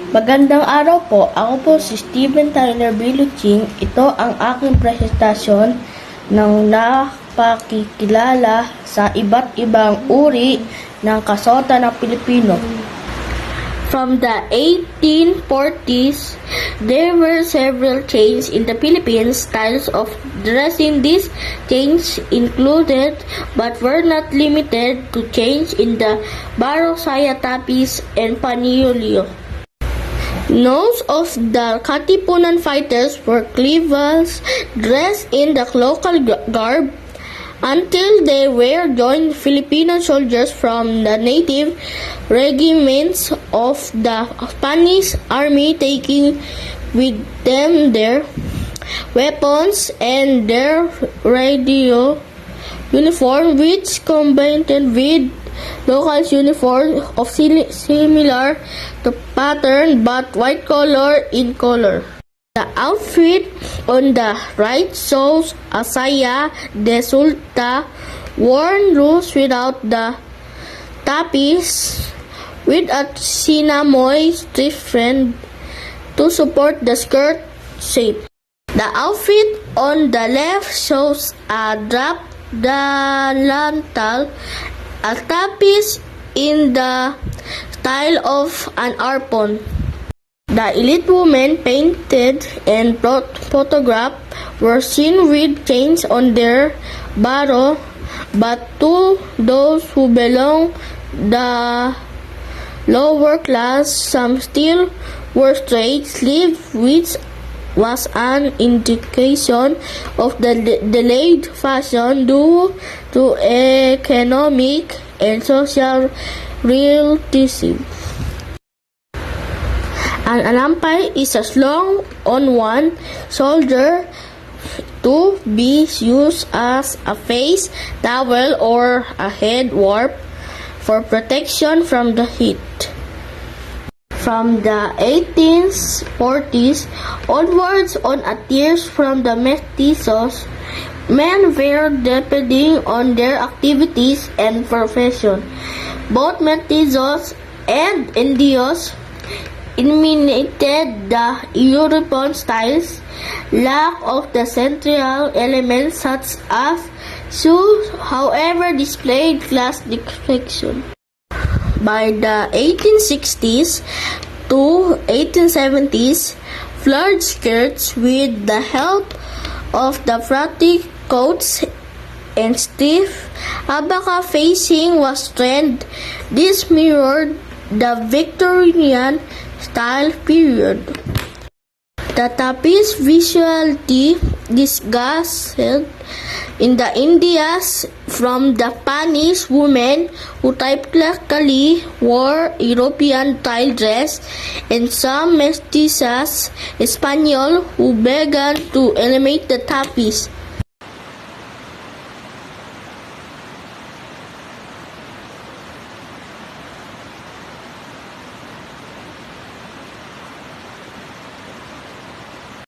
Magandang araw po. Ako po si Steven Tyler Biluching. Ito ang aking presentasyon ng napakikilala sa iba't ibang uri ng kasuotan ng Pilipino. From the 1840s, there were several changes in the Philippine styles of dressing. These changes included, but were not limited to, change in the barosaya, tapis, and paniolyo. Most of the Katipunan fighters were cleavers, dressed in the local garb, until they were joined Filipino soldiers from the native regiments of the Spanish army, taking with them their weapons and their radio uniform, which combined with local uniform of similar to pattern but white color in color. The outfit on the right shows a saya de sulta worn loose without the tapis, with a sinamoy strip to support the skirt shape. The outfit on the left shows a drap dalantal, a tapis in the style of an arpon. The elite women painted and photographed were seen with chains on their baro, but to those who belong the lower class, some still wore straight sleeves, which was an indication of the delayed fashion due to economic and social realities. An alampay is as long on one shoulder to be used as a face towel or a head warp for protection from the heat. From the 1840s onwards, on attires from the mestizos, men were depending on their activities and profession. Both mestizos and indios imitated the European styles. Lack of the central elements such as shoes, however, displayed class distinction. By the 1860s to 1870s, flared skirts with the help of the frotic coats and stiff abaca facing was trend. This mirrored the Victorian style period. The tapis visually discussed in the Indias from the Spanish women who typically wore European style dress, and some mestizas Espanyol who began to eliminate the tapis.